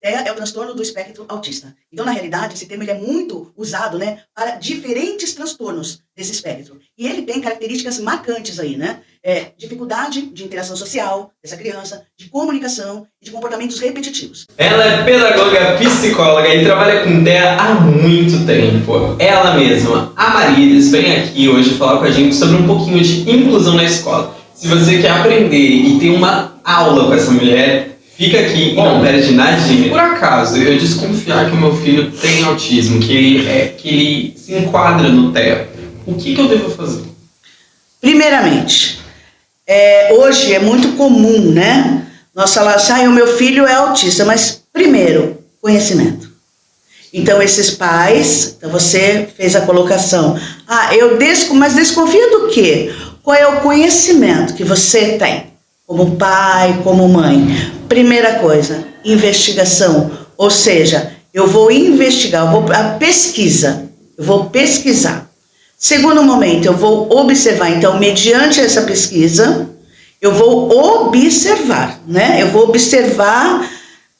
TEA é o transtorno do espectro autista. Então, na realidade, esse termo ele é muito usado, né, para diferentes transtornos desse espectro. E ele tem características marcantes aí, né? Dificuldade de interação social dessa criança, de comunicação e de comportamentos repetitivos. Ela é pedagoga, psicóloga e trabalha com TEA há muito tempo. Ela mesma, a Marilis, vem aqui hoje falar com a gente sobre um pouquinho de inclusão na escola. Se você quer aprender e ter uma aula com essa mulher, fica aqui e não perde nadinha. Por acaso eu desconfiar que o meu filho tem autismo, que ele se enquadra no TEA, o que eu devo fazer? Primeiramente, hoje é muito comum, né? Nós falamos assim, o meu filho é autista, mas primeiro, conhecimento. Então, esses pais, então você fez a colocação, mas desconfia do quê? Qual é o conhecimento que você tem, como pai, como mãe? Primeira coisa, investigação, ou seja, eu vou investigar, eu vou pesquisar. Segundo momento, eu vou observar. Então, mediante essa pesquisa, eu vou observar, né? Eu vou observar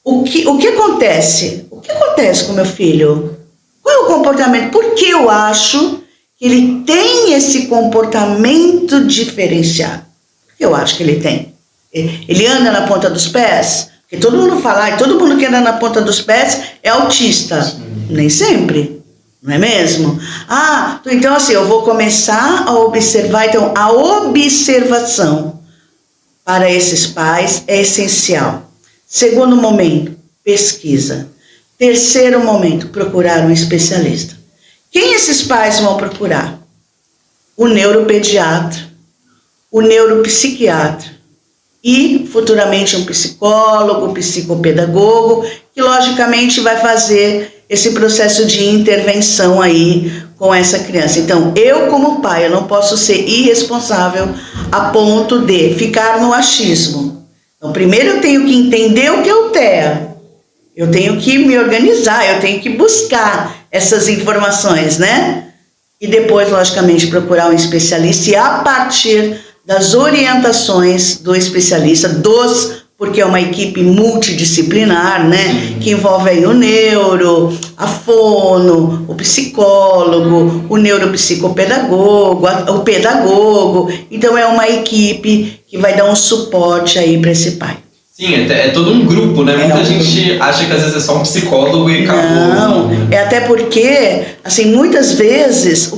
o que acontece. O que acontece com meu filho? Qual é o comportamento? Por que eu acho que ele tem esse comportamento diferenciado? Por que eu acho que ele tem? Ele anda na ponta dos pés? Porque todo mundo fala, todo mundo que anda na ponta dos pés é autista. Sim. Nem sempre. Não é mesmo? Então assim, eu vou começar a observar. Então, a observação para esses pais é essencial. Segundo momento, pesquisa. Terceiro momento, procurar um especialista. Quem esses pais vão procurar? O neuropediatra, o neuropsiquiatra e futuramente um psicólogo, um psicopedagogo, que logicamente vai fazer esse processo de intervenção aí com essa criança. Então, eu como pai, eu não posso ser irresponsável a ponto de ficar no achismo. Então, primeiro eu tenho que entender o que é o TEA. Eu tenho que me organizar, eu tenho que buscar essas informações, né? E depois, logicamente, procurar um especialista e a partir das orientações do especialista, porque é uma equipe multidisciplinar, né? Que envolve aí o neuro, a fono, o psicólogo, o neuropsicopedagogo, o pedagogo. Então é uma equipe que vai dar um suporte aí para esse pai. Sim, é todo um grupo, né? Muita gente acha que às vezes é só um psicólogo e acabou. Não, até porque, assim, muitas vezes,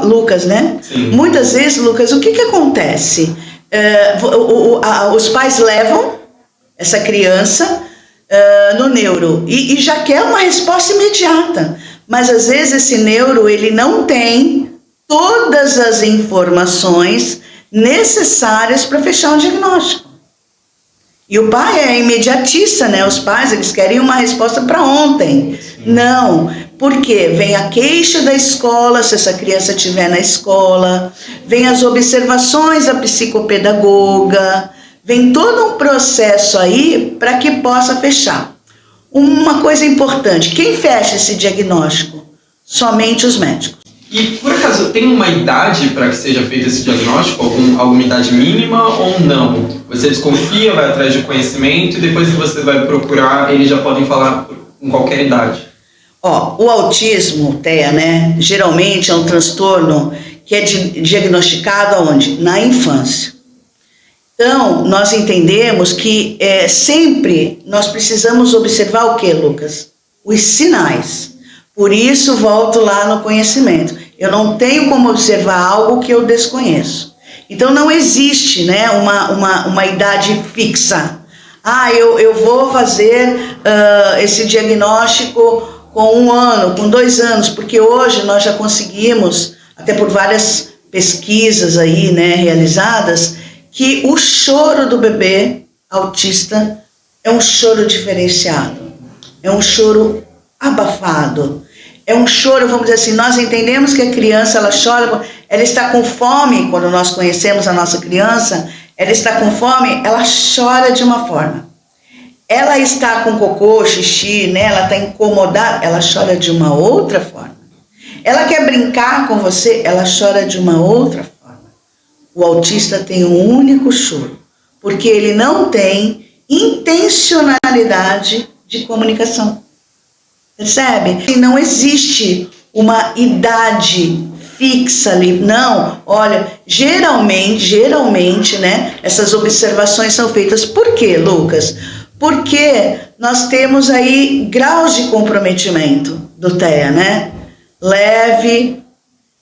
Lucas, né? Sim. Muitas vezes, Lucas, o que acontece? Os pais levam essa criança no neuro e já quer uma resposta imediata, mas às vezes esse neuro ele não tem todas as informações necessárias para fechar um diagnóstico. E o pai é imediatista, né? Os pais, eles querem uma resposta para ontem. Sim. Não, porque vem a queixa da escola, se essa criança estiver na escola, vem as observações da psicopedagoga, vem todo um processo aí para que possa fechar. Uma coisa importante, quem fecha esse diagnóstico? Somente os médicos. E, por acaso, tem uma idade para que seja feito esse diagnóstico? Alguma idade mínima ou não? Você desconfia, vai atrás de conhecimento e depois que você vai procurar, eles já podem falar com qualquer idade? O autismo, TEA, né? Geralmente é um transtorno que é diagnosticado aonde? Na infância. Então, nós entendemos que sempre nós precisamos observar o que, Lucas? Os sinais. Por isso, volto lá no conhecimento. Eu não tenho como observar algo que eu desconheço. Então, não existe, né, uma idade fixa. Eu vou fazer esse diagnóstico com 1 ano, com 2 anos, porque hoje nós já conseguimos, até por várias pesquisas aí, né, realizadas, que o choro do bebê autista é um choro diferenciado, é um choro abafado, é um choro, vamos dizer assim, nós entendemos que a criança, ela chora, ela está com fome, quando nós conhecemos a nossa criança, ela está com fome, ela chora de uma forma. Ela está com cocô, xixi, né? Ela está incomodada, ela chora de uma outra forma. Ela quer brincar com você, ela chora de uma outra forma. O autista tem um único choro, porque ele não tem intencionalidade de comunicação. Percebe? E não existe uma idade fixa ali. Não, olha, geralmente, né, essas observações são feitas. Por quê, Lucas? Porque nós temos aí graus de comprometimento do TEA, né? Leve,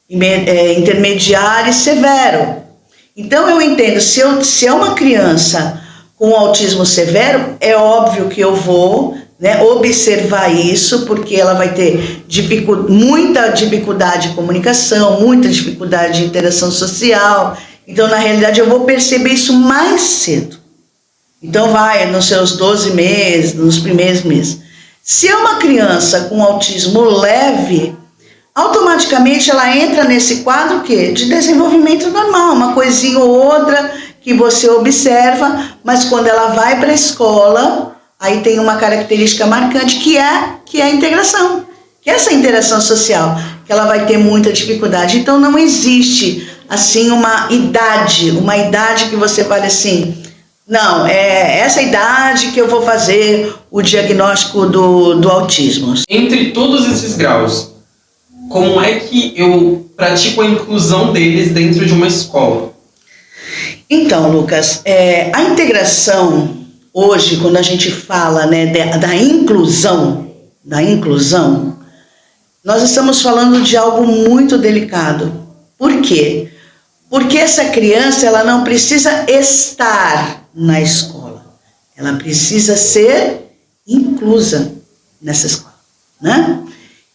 intermediário e severo. Então eu entendo, se é uma criança com autismo severo, é óbvio que eu vou, né, observar isso, porque ela vai ter muita dificuldade de comunicação, muita dificuldade de interação social. Então, na realidade, eu vou perceber isso mais cedo. Então, vai nos seus 12 meses, nos primeiros meses. Se é uma criança com autismo leve, automaticamente ela entra nesse quadro o quê? De desenvolvimento normal, uma coisinha ou outra que você observa, mas quando ela vai para a escola, aí tem uma característica marcante que é a integração, que é essa interação social, que ela vai ter muita dificuldade. Então não existe assim uma idade que você fale assim, não, é essa idade que eu vou fazer o diagnóstico do autismo. Entre todos esses graus, como é que eu pratico a inclusão deles dentro de uma escola? Então, Lucas, a integração, hoje, quando a gente fala, né, da inclusão, nós estamos falando de algo muito delicado. Por quê? Porque essa criança, ela não precisa estar na escola, ela precisa ser inclusa nessa escola, né?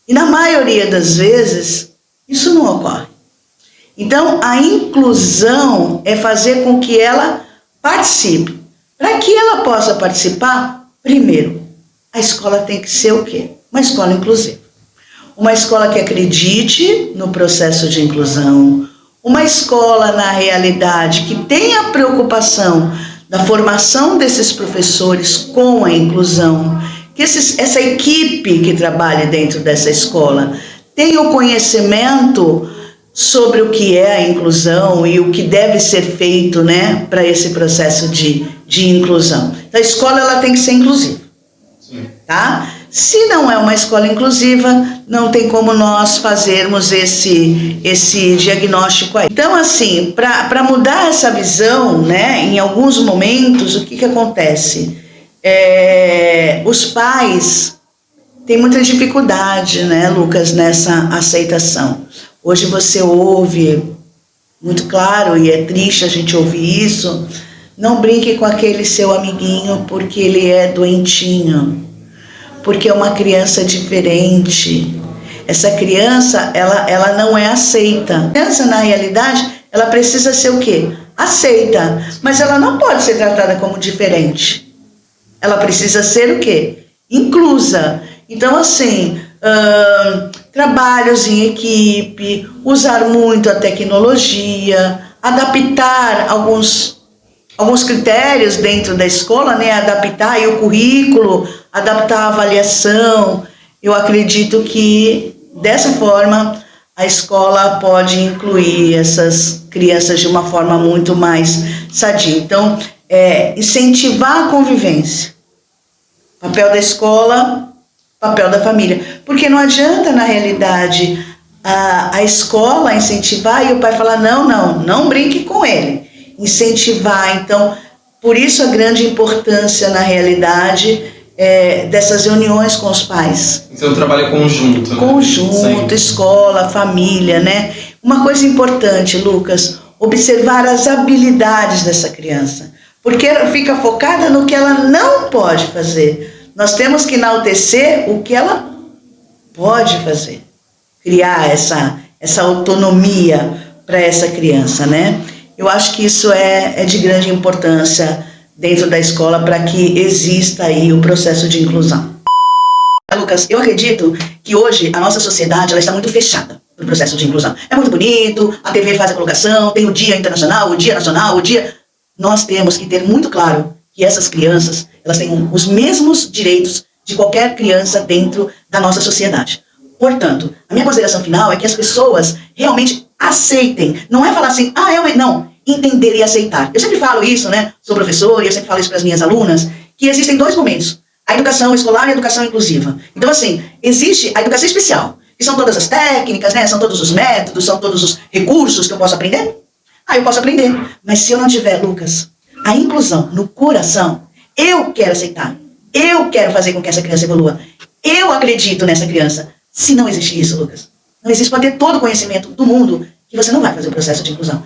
E na maioria das vezes, isso não ocorre. Então, a inclusão é fazer com que ela participe. Para que ela possa participar, primeiro, a escola tem que ser o quê? Uma escola inclusiva. Uma escola que acredite no processo de inclusão, uma escola, na realidade, que tenha preocupação da formação desses professores com a inclusão, que essa equipe que trabalha dentro dessa escola tenha o conhecimento sobre o que é a inclusão e o que deve ser feito, né, para esse processo de inclusão. Então, a escola ela tem que ser inclusiva. Sim. Tá? Se não é uma escola inclusiva, não tem como nós fazermos esse diagnóstico aí. Então, assim, para mudar essa visão, né, em alguns momentos, o que acontece? Os pais têm muita dificuldade, né, Lucas, nessa aceitação. Hoje você ouve muito claro, e é triste a gente ouvir isso, não brinque com aquele seu amiguinho porque ele é doentinho, porque é uma criança diferente. Essa criança, ela não é aceita. A criança, na realidade, ela precisa ser o quê? Aceita, mas ela não pode ser tratada como diferente. Ela precisa ser o quê? Inclusa. Então, assim, trabalhos em equipe, usar muito a tecnologia, adaptar alguns critérios dentro da escola, né? Adaptar aí o currículo, adaptar a avaliação. Eu acredito que dessa forma a escola pode incluir essas crianças de uma forma muito mais sadia. Então, incentivar a convivência. Papel da escola, papel da família. Porque não adianta, na realidade, a escola incentivar e o pai falar, não brinque com ele. Incentivar, então, por isso a grande importância, na realidade, dessas reuniões com os pais. Então, trabalho conjunto, né? Conjunto, escola, família, né? Uma coisa importante, Lucas, observar as habilidades dessa criança, porque ela fica focada no que ela não pode fazer. Nós temos que enaltecer o que ela pode fazer, criar essa autonomia para essa criança, né? Eu acho que isso é de grande importância dentro da escola para que exista aí o processo de inclusão. Lucas, eu acredito que hoje a nossa sociedade ela está muito fechada no processo de inclusão. É muito bonito, a TV faz a colocação, tem o Dia Internacional, o Dia Nacional, o Dia... Nós temos que ter muito claro que essas crianças, elas têm os mesmos direitos de qualquer criança dentro da nossa sociedade. Portanto, a minha consideração final é que as pessoas realmente aceitem. Não é falar assim, realmente não. Entender e aceitar. Eu sempre falo isso, né? Sou professora e eu sempre falo isso para as minhas alunas, que existem dois momentos. a educação escolar e a educação inclusiva. Então, assim, existe a educação especial, que são todas as técnicas, né? São todos os métodos, são todos os recursos que eu posso aprender. Eu posso aprender. Mas se eu não tiver, Lucas, a inclusão no coração, eu quero aceitar. Eu quero fazer com que essa criança evolua. Eu acredito nessa criança. Se não existe isso, Lucas, não existe, pode ter todo o conhecimento do mundo, que você não vai fazer o processo de inclusão.